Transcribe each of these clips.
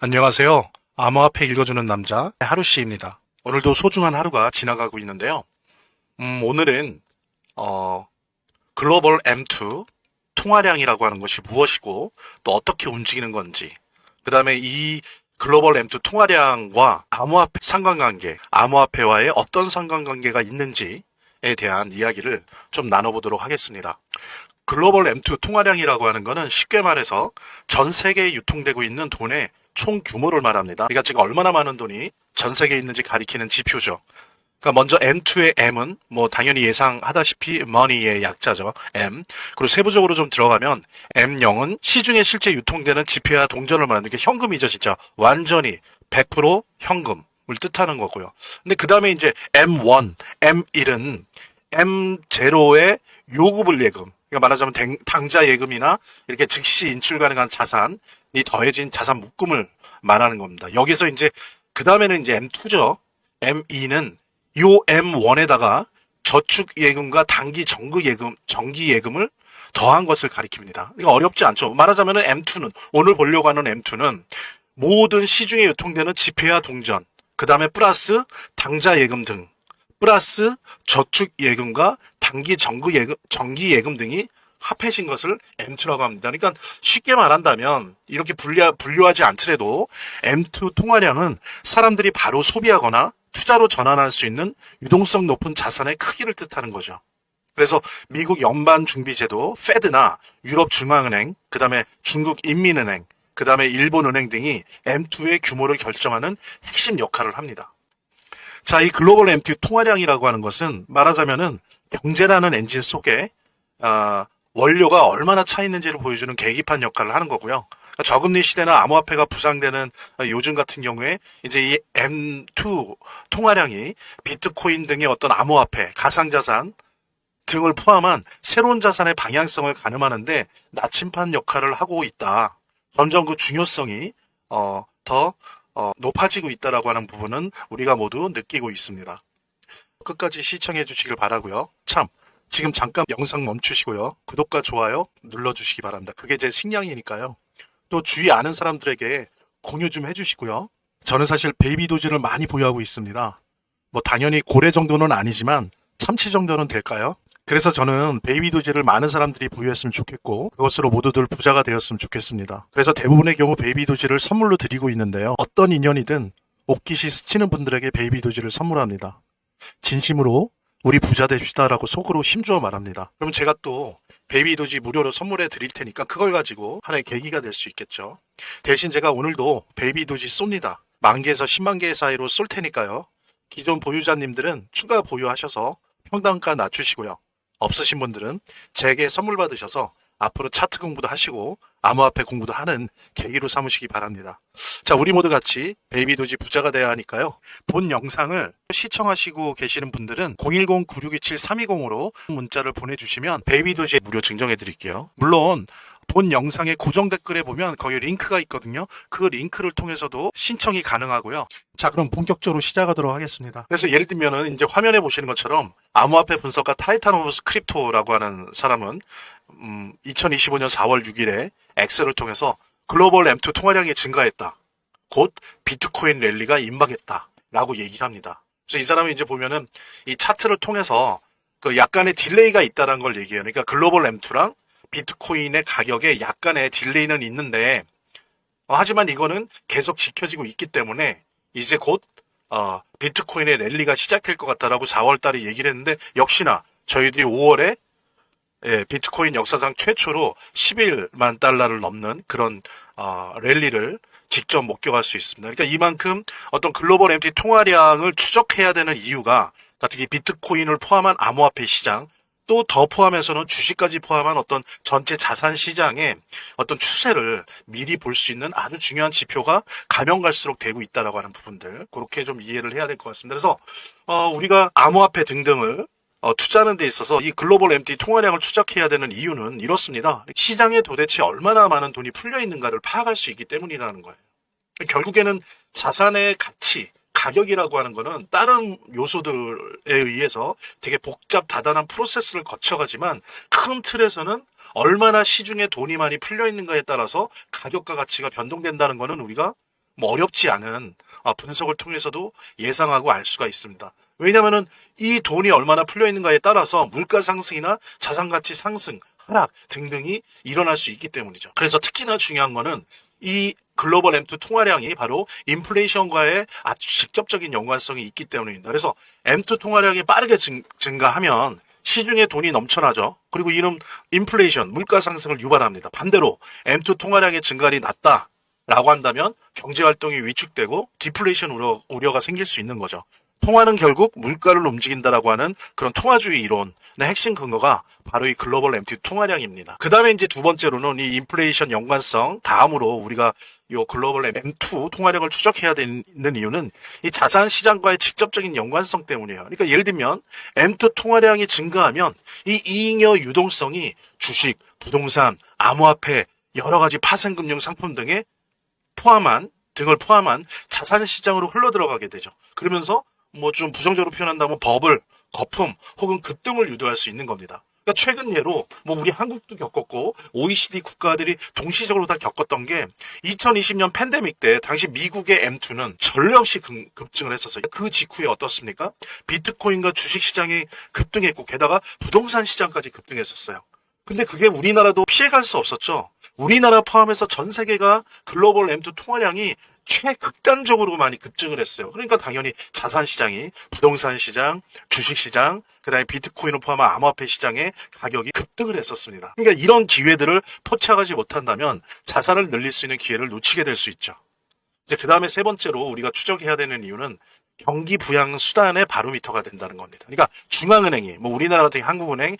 안녕하세요. 암호화폐 읽어주는 남자 하루씨입니다. 오늘도 소중한 하루가 지나가고 있는데요. 오늘은 글로벌 M2 통화량이라고 하는 것이 무엇이고 또 어떻게 움직이는 건지, 그 다음에 이 글로벌 M2 통화량과 암호화폐 상관관계, 암호화폐와의 어떤 상관관계가 있는지에 대한 이야기를 좀 나눠보도록 하겠습니다. 글로벌 M2 통화량이라고 하는 거는 쉽게 말해서 전 세계에 유통되고 있는 돈의 총 규모를 말합니다. 그러니까 지금 얼마나 많은 돈이 전 세계에 있는지 가리키는 지표죠. 그러니까 먼저 M2의 M은 뭐 당연히 예상하다시피 money의 약자죠. M. 그리고 세부적으로 좀 들어가면 M0은 시중에 실제 유통되는 지폐와 동전을 말하는 게 현금이죠, 진짜. 완전히 100% 현금을 뜻하는 거고요. 근데 그 다음에 이제 M1, M1은 M0의 요구불 예금. 그러니까 말하자면 당좌 예금이나 이렇게 즉시 인출 가능한 자산이 더해진 자산 묶음을 말하는 겁니다. 여기서 이제 그 다음에는 이제 M2죠. M2는 요 M1에다가 저축 예금과 단기 정기 예금을 더한 것을 가리킵니다. 이거 어렵지 않죠. 말하자면 M2는 오늘 보려고 하는 M2는 모든 시중에 유통되는 지폐와 동전, 그 다음에 플러스 당좌 예금 등, 플러스 저축 예금과 단기 정기 예금 등이 합해진 것을 M2라고 합니다. 그러니까 쉽게 말한다면 이렇게 분류하지 않더라도 M2 통화량은 사람들이 바로 소비하거나 투자로 전환할 수 있는 유동성 높은 자산의 크기를 뜻하는 거죠. 그래서 미국 연방준비제도 페드나 유럽중앙은행, 그 다음에 중국인민은행, 그 다음에 일본은행 등이 M2의 규모를 결정하는 핵심 역할을 합니다. 자, 이 글로벌 M2 통화량이라고 하는 것은 말하자면은 경제라는 엔진 속에 원료가 얼마나 차 있는지를 보여주는 계기판 역할을 하는 거고요. 저금리 시대나 암호화폐가 부상되는 요즘 같은 경우에 이제 이 M2 통화량이 비트코인 등의 어떤 암호화폐, 가상자산 등을 포함한 새로운 자산의 방향성을 가늠하는데 나침반 역할을 하고 있다. 점점 그 중요성이 더 높아지고 있다라고 하는 부분은 우리가 모두 느끼고 있습니다. 끝까지 시청해 주시길 바라고요. 참, 지금 잠깐 영상 멈추시고요. 구독과 좋아요 눌러주시기 바랍니다. 그게 제 식량이니까요. 또 주위 아는 사람들에게 공유 좀 해주시고요. 저는 사실 베이비 도지를 많이 보유하고 있습니다. 뭐 당연히 고래 정도는 아니지만 참치 정도는 될까요? 그래서 저는 베이비 도지를 많은 사람들이 보유했으면 좋겠고 그것으로 모두들 부자가 되었으면 좋겠습니다. 그래서 대부분의 경우 베이비 도지를 선물로 드리고 있는데요. 어떤 인연이든 옥깃이 스치는 분들에게 베이비 도지를 선물합니다. 진심으로 우리 부자 됩시다라고 속으로 힘주어 말합니다. 그러면 제가 또 베이비 도지 무료로 선물해 드릴 테니까 그걸 가지고 하나의 계기가 될 수 있겠죠. 대신 제가 오늘도 베이비 도지 쏩니다. 10,000개에서 10만 개 사이로 쏠 테니까요. 기존 보유자님들은 추가 보유하셔서 평단가 낮추시고요. 없으신 분들은 제게 선물 받으셔서 앞으로 차트 공부도 하시고 암호화폐 공부도 하는 계기로 삼으시기 바랍니다. 자, 우리 모두 같이 베이비 도지 부자가 돼야 하니까요. 본 영상을 시청하시고 계시는 분들은 010-9627-320으로 문자를 보내주시면 베이비 도지 무료 증정해 드릴게요. 물론 본 영상의 고정 댓글에 보면 거기 링크가 있거든요. 그 링크를 통해서도 신청이 가능하고요. 자, 그럼 본격적으로 시작하도록 하겠습니다. 그래서 예를 들면은 이제 화면에 보시는 것처럼 암호화폐 분석가 타이탄 오브 크립토라고 하는 사람은 2025년 4월 6일에 엑셀을 통해서 글로벌 M2 통화량이 증가했다. 곧 비트코인 랠리가 임박했다. 라고 얘기를 합니다. 그래서 이 사람이 이제 보면은 이 차트를 통해서 그 약간의 딜레이가 있다는 걸 얘기해요. 그러니까 글로벌 M2랑 비트코인의 가격에 약간의 딜레이는 있는데 하지만 이거는 계속 지켜지고 있기 때문에 이제 곧 비트코인의 랠리가 시작될 것 같다라고 4월 달에 얘기를 했는데 역시나 저희들이 5월에 비트코인 역사상 최초로 11만 달러를 넘는 그런 랠리를 직접 목격할 수 있습니다. 그러니까 이만큼 어떤 글로벌 MT 통화량을 추적해야 되는 이유가 특히 비트코인을 포함한 암호화폐 시장 또 더 포함해서는 주식까지 포함한 어떤 전체 자산 시장의 어떤 추세를 미리 볼 수 있는 아주 중요한 지표가 가면 갈수록 되고 있다라고 하는 부분들 그렇게 좀 이해를 해야 될 것 같습니다. 그래서 우리가 암호화폐 등등을 투자하는 데 있어서 이 글로벌 MT 통화량을 추적해야 되는 이유는 이렇습니다. 시장에 도대체 얼마나 많은 돈이 풀려 있는가를 파악할 수 있기 때문이라는 거예요. 결국에는 자산의 가치, 가격이라고 하는 거는 다른 요소들에 의해서 되게 복잡 다단한 프로세스를 거쳐가지만 큰 틀에서는 얼마나 시중에 돈이 많이 풀려 있는가에 따라서 가격과 가치가 변동된다는 거는 우리가 뭐 어렵지 않은 분석을 통해서도 예상하고 알 수가 있습니다. 왜냐하면은 이 돈이 얼마나 풀려 있는가에 따라서 물가 상승이나 자산 가치 상승, 하락 등등이 일어날 수 있기 때문이죠. 그래서 특히나 중요한 거는 이 글로벌 M2 통화량이 바로 인플레이션과의 아주 직접적인 연관성이 있기 때문입니다. 그래서 M2 통화량이 빠르게 증가하면 시중에 돈이 넘쳐나죠. 그리고 이는 인플레이션, 물가 상승을 유발합니다. 반대로 M2 통화량의 증가율이 낮다라고 한다면 경제 활동이 위축되고 디플레이션 우려가 생길 수 있는 거죠. 통화는 결국 물가를 움직인다라고 하는 그런 통화주의 이론의 핵심 근거가 바로 이 글로벌 M2 통화량입니다. 그 다음에 이제 두 번째로는 이 인플레이션 연관성, 다음으로 우리가 이 글로벌 M2 통화량을 추적해야 되는 이유는 이 자산 시장과의 직접적인 연관성 때문이에요. 그러니까 예를 들면 M2 통화량이 증가하면 이 이잉여 유동성이 주식, 부동산, 암호화폐, 여러 가지 파생금융 상품 등을 포함한 자산 시장으로 흘러 들어가게 되죠. 그러면서 뭐 좀 부정적으로 표현한다면 버블, 거품 혹은 급등을 유도할 수 있는 겁니다. 그러니까 최근 예로 뭐 우리 한국도 겪었고 OECD 국가들이 동시적으로 다 겪었던 게 2020년 팬데믹 때 당시 미국의 M2는 전례 없이 급증을 했었어요. 그 직후에 어떻습니까? 비트코인과 주식시장이 급등했고 게다가 부동산 시장까지 급등했었어요. 근데 그게 우리나라도 피해갈 수 없었죠. 우리나라 포함해서 전 세계가 글로벌 M2 통화량이 최극단적으로 많이 급증을 했어요. 그러니까 당연히 자산 시장이, 부동산 시장, 주식 시장, 그다음에 비트코인을 포함한 암호화폐 시장의 가격이 급등을 했었습니다. 그러니까 이런 기회들을 포착하지 못한다면 자산을 늘릴 수 있는 기회를 놓치게 될 수 있죠. 이제 그 다음에 세 번째로 우리가 추적해야 되는 이유는 경기 부양 수단의 바로미터가 된다는 겁니다. 그러니까 중앙은행이 뭐 우리나라 같은 한국은행,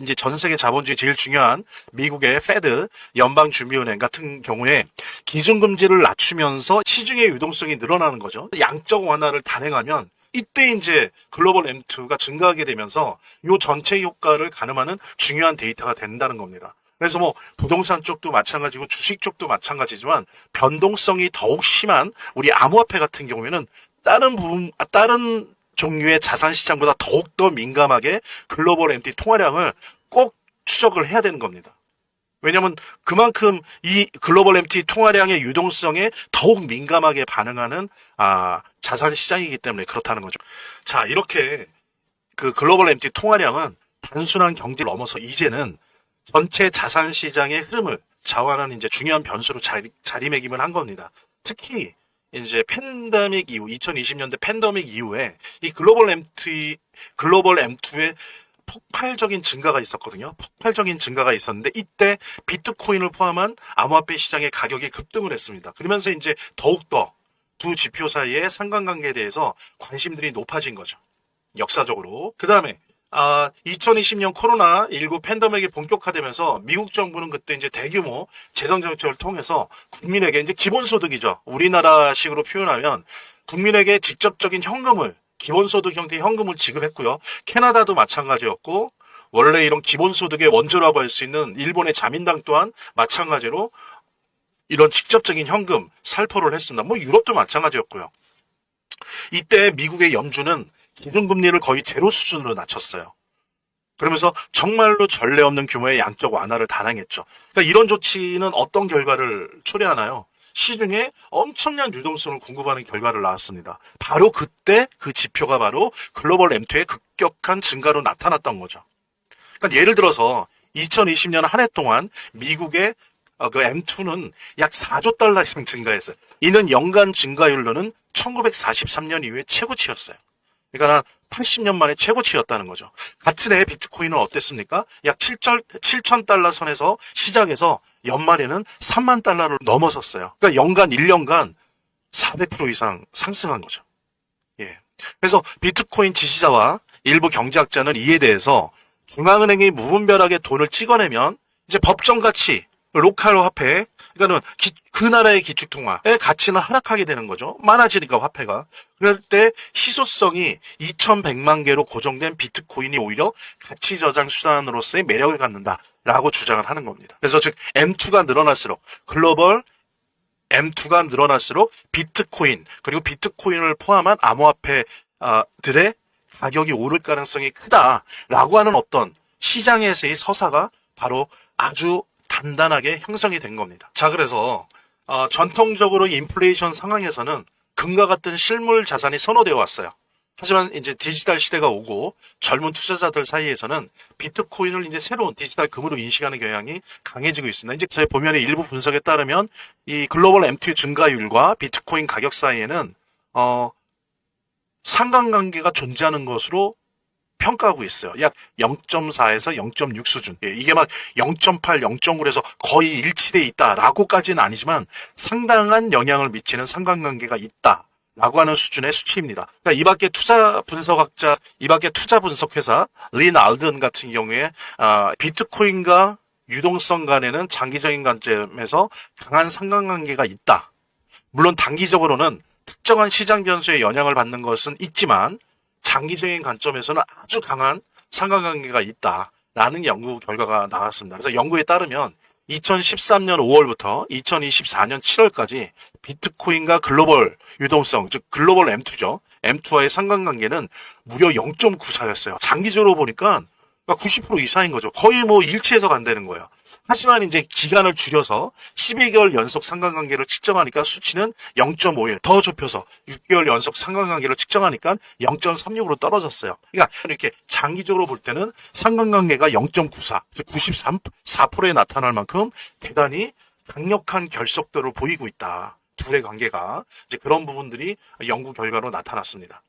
이제 전 세계 자본주의 제일 중요한 미국의 페드, 연방준비은행 같은 경우에 기준금리를 낮추면서 시중의 유동성이 늘어나는 거죠. 양적 완화를 단행하면 이때 이제 글로벌 M2가 증가하게 되면서 이 전체 효과를 가늠하는 중요한 데이터가 된다는 겁니다. 그래서 뭐 부동산 쪽도 마찬가지고 주식 쪽도 마찬가지지만 변동성이 더욱 심한 우리 암호화폐 같은 경우에는 다른 종류의 자산 시장보다 더욱더 민감하게 글로벌 M2 통화량을 꼭 추적을 해야 되는 겁니다. 왜냐하면 그만큼 이 글로벌 M2 통화량의 유동성에 더욱 민감하게 반응하는 자산 시장이기 때문에 그렇다는 거죠. 자, 이렇게 그 글로벌 M2 통화량은 단순한 경제를 넘어서 이제는 전체 자산 시장의 흐름을 좌우하는 이제 중요한 변수로 자리매김을 한 겁니다. 특히 이제 팬데믹 이후 2020년대 팬데믹 이후에 이 글로벌 M2의 폭발적인 증가가 있었거든요. 폭발적인 증가가 있었는데 이때 비트코인을 포함한 암호화폐 시장의 가격이 급등을 했습니다. 그러면서 이제 더욱더 두 지표 사이의 상관관계에 대해서 관심들이 높아진 거죠. 역사적으로. 그 다음에 2020년 코로나19 팬데믹이 본격화되면서 미국 정부는 그때 이제 대규모 재정 정책을 통해서 국민에게 이제 기본소득이죠. 우리나라식으로 표현하면 국민에게 직접적인 현금을 기본소득 형태의 현금을 지급했고요. 캐나다도 마찬가지였고 원래 이런 기본소득의 원조라고 할 수 있는 일본의 자민당 또한 마찬가지로 이런 직접적인 현금 살포를 했습니다. 뭐 유럽도 마찬가지였고요. 이때 미국의 연준은 기준금리를 거의 제로 수준으로 낮췄어요. 그러면서 정말로 전례 없는 규모의 양적 완화를 단행했죠. 그러니까 이런 조치는 어떤 결과를 초래하나요? 시중에 엄청난 유동성을 공급하는 결과를 낳았습니다. 바로 그때 그 지표가 바로 글로벌 M2의 급격한 증가로 나타났던 거죠. 그러니까 예를 들어서 2020년 한 해 동안 미국의 그 M2는 약 4조 달러 이상 증가했어요. 이는 연간 증가율로는 1943년 이후에 최고치였어요. 그러니까 80년 만에 최고치였다는 거죠. 같은 해 비트코인은 어땠습니까? 약 7천 달러 선에서 시작해서 연말에는 3만 달러를 넘어섰어요. 그러니까 연간 1년간 400% 이상 상승한 거죠. 예. 그래서 비트코인 지지자와 일부 경제학자는 이에 대해서 중앙은행이 무분별하게 돈을 찍어내면 이제 법정 가치, 로컬 화폐, 그러니까는 그 나라의 기축통화의 가치는 하락하게 되는 거죠. 많아지니까 화폐가. 그럴 때 희소성이 2,100만 개로 고정된 비트코인이 오히려 가치 저장 수단으로서의 매력을 갖는다라고 주장을 하는 겁니다. 그래서 즉 M2가 늘어날수록 글로벌 M2가 늘어날수록 비트코인 그리고 비트코인을 포함한 암호화폐들의 가격이 오를 가능성이 크다라고 하는 어떤 시장에서의 서사가 바로 아주 단단하게 형성이 된 겁니다. 자, 그래서 전통적으로 인플레이션 상황에서는 금과 같은 실물 자산이 선호되어 왔어요. 하지만 이제 디지털 시대가 오고 젊은 투자자들 사이에서는 비트코인을 이제 새로운 디지털 금으로 인식하는 경향이 강해지고 있습니다. 이제 제 보면의 일부 분석에 따르면 이 글로벌 MTU 증가율과 비트코인 가격 사이에는 상관관계가 존재하는 것으로 평가하고 있어요. 약 0.4에서 0.6 수준. 이게 막 0.8, 0.9에서 거의 일치돼 있다라고까지는 아니지만 상당한 영향을 미치는 상관관계가 있다라고 하는 수준의 수치입니다. 그러니까 이 밖에 투자 분석회사 린 알든 같은 경우에 비트코인과 유동성 간에는 장기적인 관점에서 강한 상관관계가 있다. 물론 단기적으로는 특정한 시장 변수에 영향을 받는 것은 있지만 장기적인 관점에서는 아주 강한 상관관계가 있다라는 연구 결과가 나왔습니다. 그래서 연구에 따르면 2013년 5월부터 2024년 7월까지 비트코인과 글로벌 유동성, 즉 글로벌 M2죠. M2와의 상관관계는 무려 0.94였어요. 장기적으로 보니까 90% 이상인 거죠. 거의 뭐 일치해서 간다는 거예요. 하지만 이제 기간을 줄여서 12개월 연속 상관관계를 측정하니까 수치는 0.5에 더 좁혀서 6개월 연속 상관관계를 측정하니까 0.36으로 떨어졌어요. 그러니까 이렇게 장기적으로 볼 때는 상관관계가 0.94, 즉 94%에 나타날 만큼 대단히 강력한 결속도를 보이고 있다. 둘의 관계가 이제 그런 부분들이 연구 결과로 나타났습니다.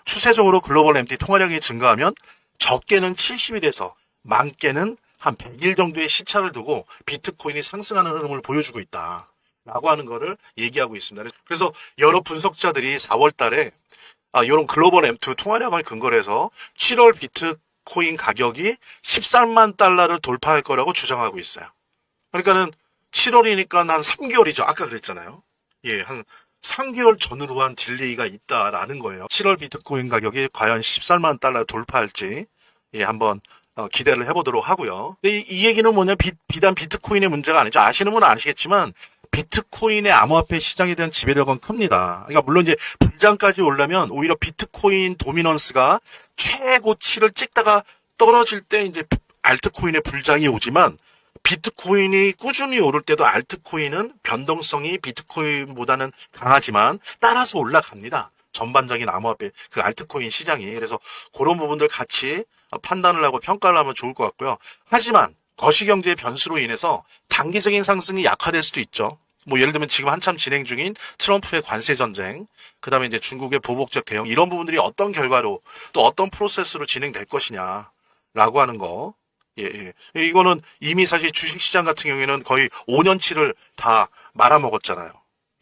추세적으로 글로벌 MT 통화량이 증가하면 적게는 70일에서 많게는 한 100일 정도의 시차를 두고 비트코인이 상승하는 흐름을 보여주고 있다라고 하는 거를 얘기하고 있습니다. 그래서 여러 분석자들이 4월 달에 이런 글로벌 M2 통화량을 근거로 해서 7월 비트코인 가격이 13만 달러를 돌파할 거라고 주장하고 있어요. 그러니까는 7월이니까 한 3개월이죠. 아까 그랬잖아요. 예, 한 3개월 전으로 한 딜레이가 있다라는 거예요. 7월 비트코인 가격이 과연 14만 달러 돌파할지 한번 기대를 해보도록 하고요. 이 얘기는 뭐냐, 비단 비트코인의 문제가 아니죠. 아시는 분은 아시겠지만 비트코인의 암호화폐 시장에 대한 지배력은 큽니다. 그러니까 물론 이제 불장까지 오려면 오히려 비트코인 도미넌스가 최고치를 찍다가 떨어질 때 이제 알트코인의 불장이 오지만 비트코인이 꾸준히 오를 때도 알트코인은 변동성이 비트코인보다는 강하지만 따라서 올라갑니다. 전반적인 암호화폐 그 알트코인 시장이. 그래서 그런 부분들 같이 판단을 하고 평가를 하면 좋을 것 같고요. 하지만 거시경제의 변수로 인해서 단기적인 상승이 약화될 수도 있죠. 뭐 예를 들면 지금 한참 진행 중인 트럼프의 관세 전쟁, 그다음에 이제 중국의 보복적 대응, 이런 부분들이 어떤 결과로 또 어떤 프로세스로 진행될 것이냐라고 하는 거. 예. 이거는 이미 사실 주식시장 같은 경우에는 거의 5년치를 다 말아먹었잖아요.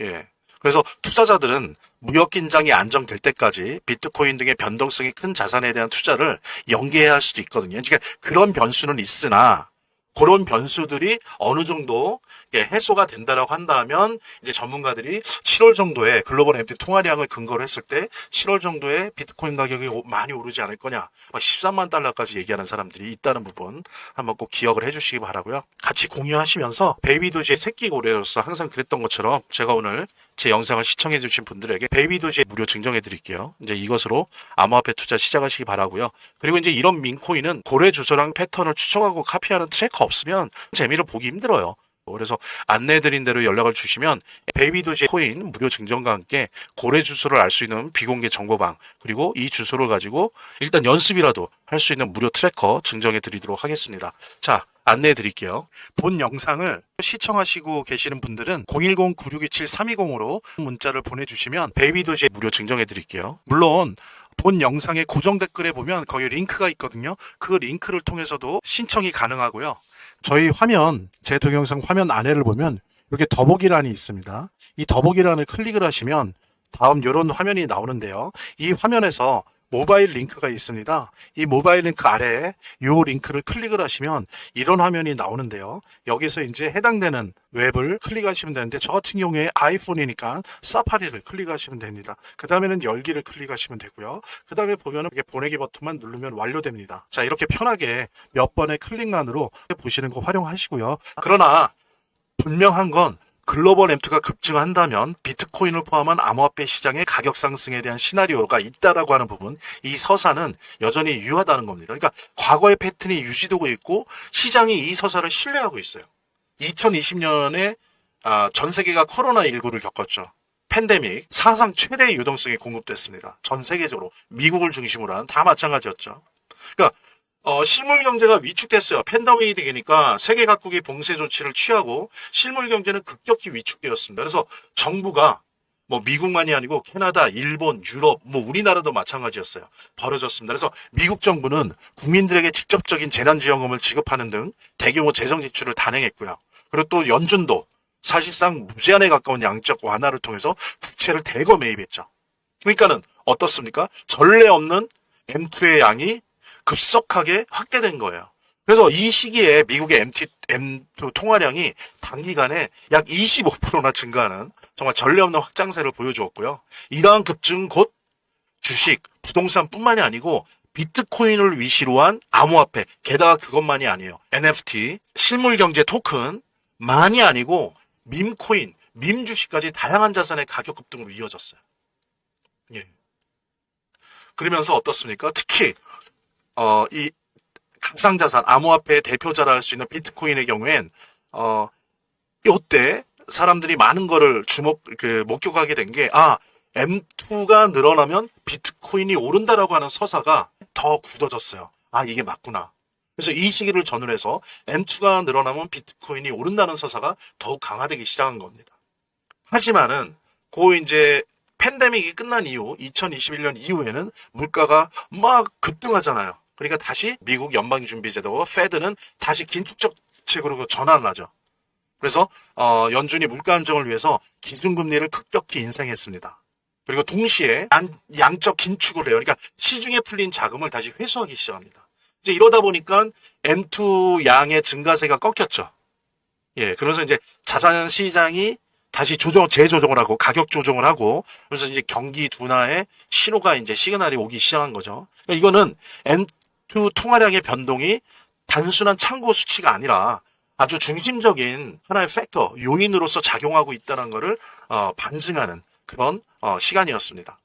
예. 그래서 투자자들은 무역 긴장이 안정될 때까지 비트코인 등의 변동성이 큰 자산에 대한 투자를 연기해야 할 수도 있거든요. 그러니까 그런 변수는 있으나 그런 변수들이 어느 정도 해소가 된다라고 한다면 이제 전문가들이 7월 정도에 글로벌 MT 통화량을 근거로 했을 때 7월 정도에 비트코인 가격이 많이 오르지 않을 거냐, 13만 달러까지 얘기하는 사람들이 있다는 부분 한번 꼭 기억을 해주시기 바라고요. 같이 공유하시면서 베이비도지의 새끼 고래로서 항상 그랬던 것처럼 제가 오늘 제 영상을 시청해 주신 분들에게 베이비도지 무료 증정해 드릴게요. 이제 이것으로 암호화폐 투자 시작하시기 바라고요. 그리고 이제 이런 민코인은 고래 주소랑 패턴을 추적하고 카피하는 트래커 없으면 재미를 보기 힘들어요. 그래서 안내해드린 대로 연락을 주시면 베이비도지 코인 무료 증정과 함께 고래 주소를 알 수 있는 비공개 정보방, 그리고 이 주소를 가지고 일단 연습이라도 할 수 있는 무료 트래커 증정해 드리도록 하겠습니다. 자, 안내해 드릴게요. 본 영상을 시청하시고 계시는 분들은 010-9627-320으로 문자를 보내주시면 베이비도지 무료 증정해 드릴게요. 물론 본 영상의 고정 댓글에 보면 거기 링크가 있거든요. 그 링크를 통해서도 신청이 가능하고요. 저희 화면, 제 동영상 화면 안에를 보면 이렇게 더보기란이 있습니다. 이 더보기란을 클릭을 하시면 다음 이런 화면이 나오는데요. 이 화면에서 모바일 링크가 있습니다. 이 모바일 링크 아래에 이 링크를 클릭을 하시면 이런 화면이 나오는데요. 여기서 이제 해당되는 웹을 클릭하시면 되는데 저 같은 경우에 아이폰이니까 사파리를 클릭하시면 됩니다. 그 다음에는 열기를 클릭하시면 되고요. 그 다음에 보면은 보내기 버튼만 누르면 완료됩니다. 자, 이렇게 편하게 몇 번의 클릭만으로 보시는 거 활용하시고요. 그러나 분명한 건 글로벌 M2가 급증한다면 비트코인을 포함한 암호화폐 시장의 가격 상승에 대한 시나리오가 있다라고 하는 부분, 이 서사는 여전히 유효하다는 겁니다. 그러니까 과거의 패턴이 유지되고 있고 시장이 이 서사를 신뢰하고 있어요. 2020년에 전 세계가 코로나19를 겪었죠. 팬데믹 사상 최대의 유동성이 공급됐습니다. 전 세계적으로 미국을 중심으로 한 다 마찬가지였죠. 그러니까 실물 경제가 위축됐어요. 팬데믹이 되니까 세계 각국이 봉쇄 조치를 취하고 실물 경제는 급격히 위축되었습니다. 그래서 정부가 뭐 미국만이 아니고 캐나다, 일본, 유럽, 뭐 우리나라도 마찬가지였어요. 벌어졌습니다. 그래서 미국 정부는 국민들에게 직접적인 재난지원금을 지급하는 등 대규모 재정 지출을 단행했고요. 그리고 또 연준도 사실상 무제한에 가까운 양적 완화를 통해서 국채를 대거 매입했죠. 그러니까는 어떻습니까? 전례 없는 M2의 양이 급속하게 확대된 거예요. 그래서 이 시기에 미국의 M2 통화량이 단기간에 약 25%나 증가하는 정말 전례 없는 확장세를 보여주었고요. 이러한 급증 곧 주식, 부동산뿐만이 아니고 비트코인을 위시로 한 암호화폐, 게다가 그것만이 아니에요. NFT, 실물경제 토큰만이 아니고 밈코인, 밈주식까지 다양한 자산의 가격 급등으로 이어졌어요. 예. 그러면서 어떻습니까? 특히 이 가상자산, 암호화폐의 대표자라 할 수 있는 비트코인의 경우엔 이때 사람들이 많은 거를 목격하게 된 게 M2가 늘어나면 비트코인이 오른다라고 하는 서사가 더 굳어졌어요. 이게 맞구나. 그래서 이 시기를 전후해서 M2가 늘어나면 비트코인이 오른다는 서사가 더욱 강화되기 시작한 겁니다. 하지만은 이제 팬데믹이 끝난 이후 2021년 이후에는 물가가 막 급등하잖아요. 그러니까 다시 미국 연방준비제도와 페드는 다시 긴축적 정책으로 전환을 하죠. 그래서 연준이 물가 안정을 위해서 기준금리를 급격히 인상했습니다. 그리고 동시에 양적 긴축을 해요. 그러니까 시중에 풀린 자금을 다시 회수하기 시작합니다. 이제 이러다 보니까 M2 양의 증가세가 꺾였죠. 예, 그러면서 이제 자산 시장이 다시 재조정을 하고 가격 조정을 하고 그래서 이제 경기 둔화의 신호가 이제 시그널이 오기 시작한 거죠. 그러니까 이거는 M2 통화량의 변동이 단순한 참고 수치가 아니라 아주 중심적인 하나의 팩터, 요인으로서 작용하고 있다는 것을 반증하는 그런 시간이었습니다.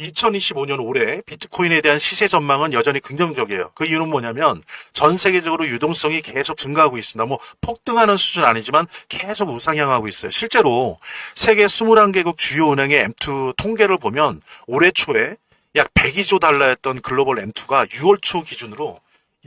2025년 올해 비트코인에 대한 시세 전망은 여전히 긍정적이에요. 그 이유는 뭐냐면 전 세계적으로 유동성이 계속 증가하고 있습니다. 뭐 폭등하는 수준 아니지만 계속 우상향하고 있어요. 실제로 세계 21개국 주요 은행의 M2 통계를 보면 올해 초에 약 102조 달러였던 글로벌 M2가 6월 초 기준으로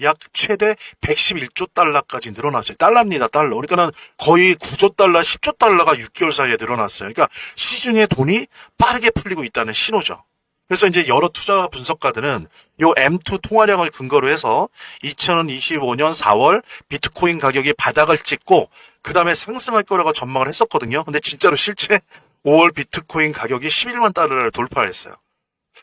약 최대 111조 달러까지 늘어났어요. 달러입니다, 달러. 그러니까는 거의 9조 달러, 10조 달러가 6개월 사이에 늘어났어요. 그러니까 시중에 돈이 빠르게 풀리고 있다는 신호죠. 그래서 이제 여러 투자 분석가들은 이 M2 통화량을 근거로 해서 2025년 4월 비트코인 가격이 바닥을 찍고 그 다음에 상승할 거라고 전망을 했었거든요. 근데 진짜로 실제 5월 비트코인 가격이 11만 달러를 돌파했어요.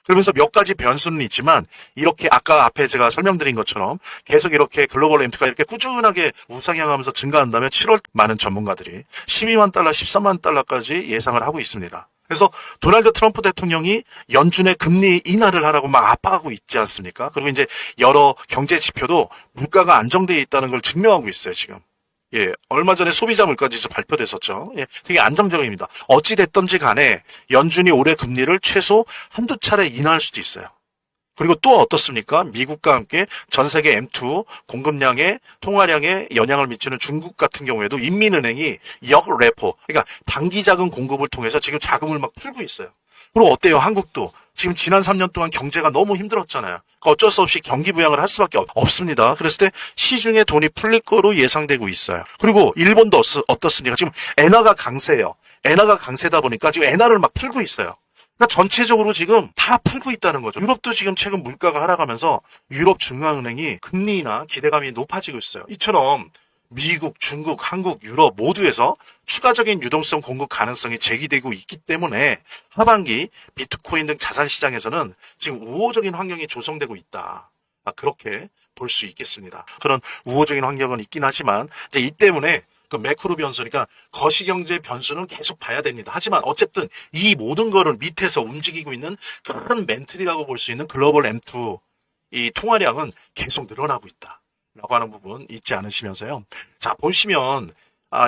그러면서 몇 가지 변수는 있지만 이렇게 아까 앞에 제가 설명드린 것처럼 계속 이렇게 글로벌 M2가 이렇게 꾸준하게 우상향하면서 증가한다면 7월 많은 전문가들이 12만 달러, 13만 달러까지 예상을 하고 있습니다. 그래서 도널드 트럼프 대통령이 연준의 금리 인하를 하라고 막 압박하고 있지 않습니까? 그리고 이제 여러 경제 지표도 물가가 안정되어 있다는 걸 증명하고 있어요, 지금. 예, 얼마 전에 소비자 물가지수 발표됐었죠. 예, 되게 안정적입니다. 어찌 됐든지 간에 연준이 올해 금리를 최소 한두 차례 인하할 수도 있어요. 그리고 또 어떻습니까? 미국과 함께 전 세계 M2 공급량에 통화량에 영향을 미치는 중국 같은 경우에도 인민은행이 역레포, 그러니까 단기 자금 공급을 통해서 지금 자금을 막 풀고 있어요. 그리고 어때요? 한국도 지금 지난 3년 동안 경제가 너무 힘들었잖아요. 그러니까 어쩔 수 없이 경기 부양을 할 수밖에 없습니다. 그랬을 때 시중에 돈이 풀릴 거로 예상되고 있어요. 그리고 일본도 어떻습니까? 지금 엔화가 강세예요. 엔화가 강세다 보니까 지금 엔화를 막 풀고 있어요. 그러니까 전체적으로 지금 다 풀고 있다는 거죠. 유럽도 지금 최근 물가가 하락하면서 유럽 중앙은행이 금리 인하 기대감이 높아지고 있어요. 이처럼 미국, 중국, 한국, 유럽 모두에서 추가적인 유동성 공급 가능성이 제기되고 있기 때문에 하반기 비트코인 등 자산 시장에서는 지금 우호적인 환경이 조성되고 있다. 그렇게 볼 수 있겠습니다. 그런 우호적인 환경은 있긴 하지만 이제 이 때문에 그 매크로 변수, 그러니까 거시경제 변수는 계속 봐야 됩니다. 하지만 어쨌든 이 모든 거를 밑에서 움직이고 있는 큰 멘틀이라고 볼 수 있는 글로벌 M2 이 통화량은 계속 늘어나고 있다. 라고 하는 부분 잊지 않으시면서요. 자, 보시면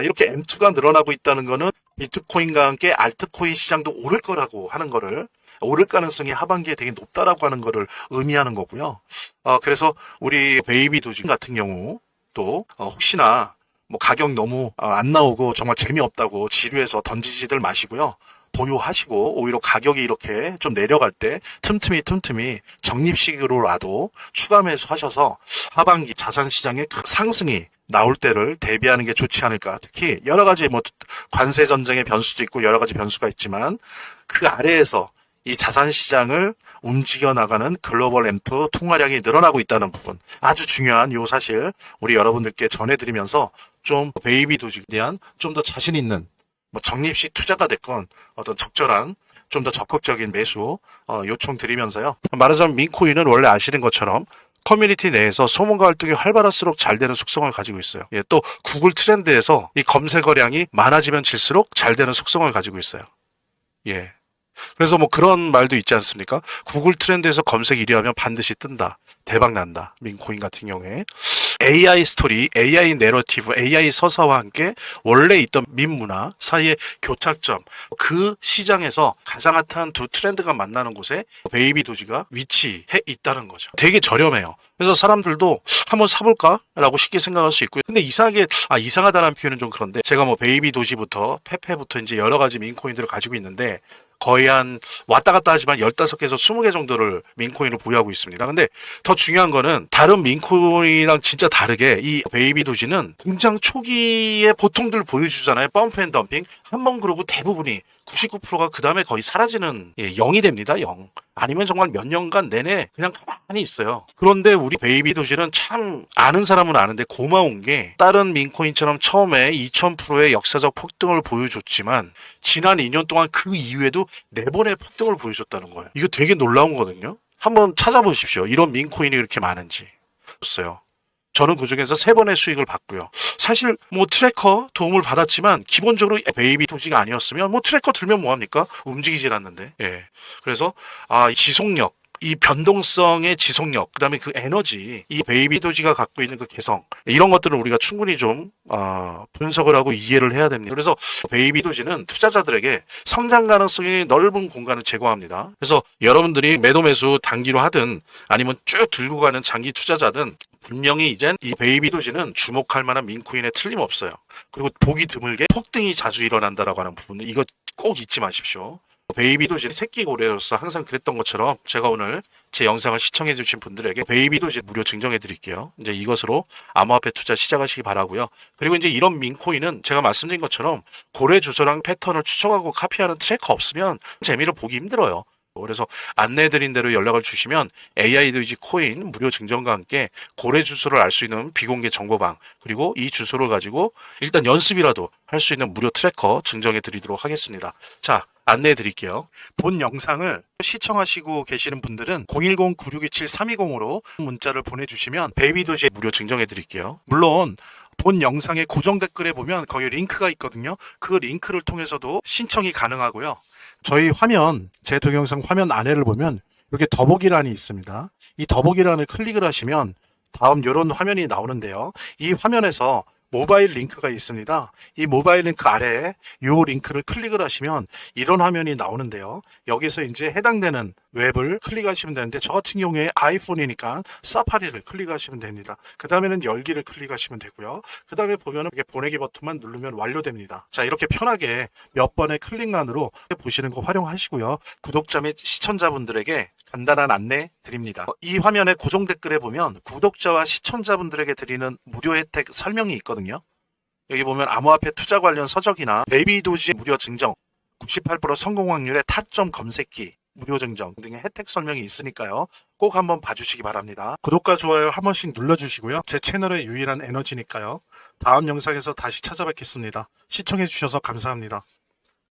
이렇게 M2가 늘어나고 있다는 거는 비트코인과 함께 알트코인 시장도 오를 거라고 하는 거를 오를 가능성이 하반기에 되게 높다라고 하는 거를 의미하는 거고요. 그래서 우리 베이비 도지 같은 경우 또 혹시나 뭐 가격 너무 안 나오고 정말 재미없다고 지루해서 던지지들 마시고요. 보유하시고 오히려 가격이 이렇게 좀 내려갈 때 틈틈이 적립식으로라도 추가 매수하셔서 하반기 자산시장의 상승이 나올 때를 대비하는 게 좋지 않을까. 특히 여러 가지 뭐 관세 전쟁의 변수도 있고 여러 가지 변수가 있지만 그 아래에서 이 자산시장을 움직여 나가는 글로벌 M2 통화량이 늘어나고 있다는 부분, 아주 중요한 요 사실 우리 여러분들께 전해드리면서 좀 베이비 도지에 대한 좀 더 자신 있는 뭐 적립식 투자가 됐건 어떤 적절한 좀 더 적극적인 매수 요청드리면서요. 말하자면 민코인은 원래 아시는 것처럼 커뮤니티 내에서 소문과 활동이 활발할수록 잘 되는 속성을 가지고 있어요. 예, 또 구글 트렌드에서 이 검색어량이 많아지면 질수록 잘 되는 속성을 가지고 있어요. 예. 그래서 뭐 그런 말도 있지 않습니까? 구글 트렌드에서 검색 1위 하면 반드시 뜬다. 대박 난다. 민코인 같은 경우에. AI 스토리, AI 내러티브, AI 서사와 함께 원래 있던 민 문화 사이의 교착점, 그 시장에서 가장 핫한 두 트렌드가 만나는 곳에 베이비 도지가 위치해 있다는 거죠. 되게 저렴해요. 그래서 사람들도 한번 사볼까? 라고 쉽게 생각할 수 있고요. 근데 이상하다는 표현은 좀 그런데 제가 뭐 베이비 도지부터 페페부터 이제 여러 가지 민코인들을 가지고 있는데 거의 한 왔다 갔다 하지만 15개에서 20개 정도를 민코인을 보유하고 있습니다. 근데 더 중요한 거는 다른 민코인이랑 진짜 다르게 이 베이비 도지는 등장 초기에 보통들 보여주잖아요. 펌프 앤 덤핑. 한번 그러고 대부분이 99%가 그 다음에 거의 사라지는 0이 됩니다. 0. 아니면 정말 몇 년간 내내 그냥 가만히 있어요. 그런데 우리 베이비 도지는 참 아는 사람은 아는데 고마운 게 다른 민코인처럼 처음에 2000%의 역사적 폭등을 보여줬지만 지난 2년 동안 그 이후에도 4번의 폭등을 보여줬다는 거예요. 이거 되게 놀라운 거거든요. 한번 찾아보십시오. 이런 민코인이 이렇게 많은지. 없어요. 저는 그중에서 3번의 수익을 봤고요. 사실 뭐 트래커 도움을 받았지만 기본적으로 베이비 도지가 아니었으면 뭐 트래커 들면 뭐합니까? 움직이질 않는데. 예. 그래서 이 지속력, 이 변동성의 지속력, 그다음에 그 에너지, 이 베이비 도지가 갖고 있는 그 개성, 이런 것들은 우리가 충분히 좀 분석을 하고 이해를 해야 됩니다. 그래서 베이비 도지는 투자자들에게 성장 가능성이 넓은 공간을 제공합니다. 그래서 여러분들이 매도 매수 단기로 하든 아니면 쭉 들고 가는 장기 투자자든 분명히 이젠 이 베이비 도지는 주목할 만한 민코인에 틀림없어요. 그리고 보기 드물게 폭등이 자주 일어난다라고 하는 부분은 이거 꼭 잊지 마십시오. 베이비 도지 새끼 고래로서 항상 그랬던 것처럼 제가 오늘 제 영상을 시청해 주신 분들에게 베이비 도지 무료 증정해 드릴게요. 이제 이것으로 암호화폐 투자 시작하시기 바라고요. 그리고 이제 이런 민코인은 제가 말씀드린 것처럼 고래 주소랑 패턴을 추적하고 카피하는 트래커 없으면 재미를 보기 힘들어요. 그래서 안내해드린 대로 연락을 주시면 AI 도지 코인 무료 증정과 함께 고래 주소를 알 수 있는 비공개 정보방, 그리고 이 주소를 가지고 일단 연습이라도 할 수 있는 무료 트래커 증정해 드리도록 하겠습니다. 자, 안내해 드릴게요. 본 영상을 시청하시고 계시는 분들은 010-9627-320으로 문자를 보내주시면 베이비 도지 무료 증정해 드릴게요. 물론 본 영상의 고정 댓글에 보면 거기 링크가 있거든요. 그 링크를 통해서도 신청이 가능하고요. 저희 화면, 제 동영상 화면 안에를 보면 이렇게 더보기란이 있습니다. 이 더보기란을 클릭을 하시면 다음 이런 화면이 나오는데요. 이 화면에서 모바일 링크가 있습니다. 이 모바일 링크 아래에 이 링크를 클릭을 하시면 이런 화면이 나오는데요. 여기서 이제 해당되는 웹을 클릭하시면 되는데 저 같은 경우에 아이폰이니까 사파리를 클릭하시면 됩니다. 그 다음에는 열기를 클릭하시면 되고요. 그 다음에 보면은 이렇게 보내기 버튼만 누르면 완료됩니다. 자, 이렇게 편하게 몇 번의 클릭만으로 보시는 거 활용하시고요. 구독자 및 시청자분들에게 간단한 안내 드립니다. 이 화면의 고정 댓글에 보면 구독자와 시청자분들에게 드리는 무료 혜택 설명이 있거든요. 여기 보면 암호화폐 투자 관련 서적이나 베이비 도지 무료 증정, 98% 성공 확률의 타점 검색기 무료 증정 등의 혜택 설명이 있으니까요. 꼭 한번 봐주시기 바랍니다. 구독과 좋아요 한 번씩 눌러주시고요. 제 채널의 유일한 에너지니까요. 다음 영상에서 다시 찾아뵙겠습니다. 시청해주셔서 감사합니다.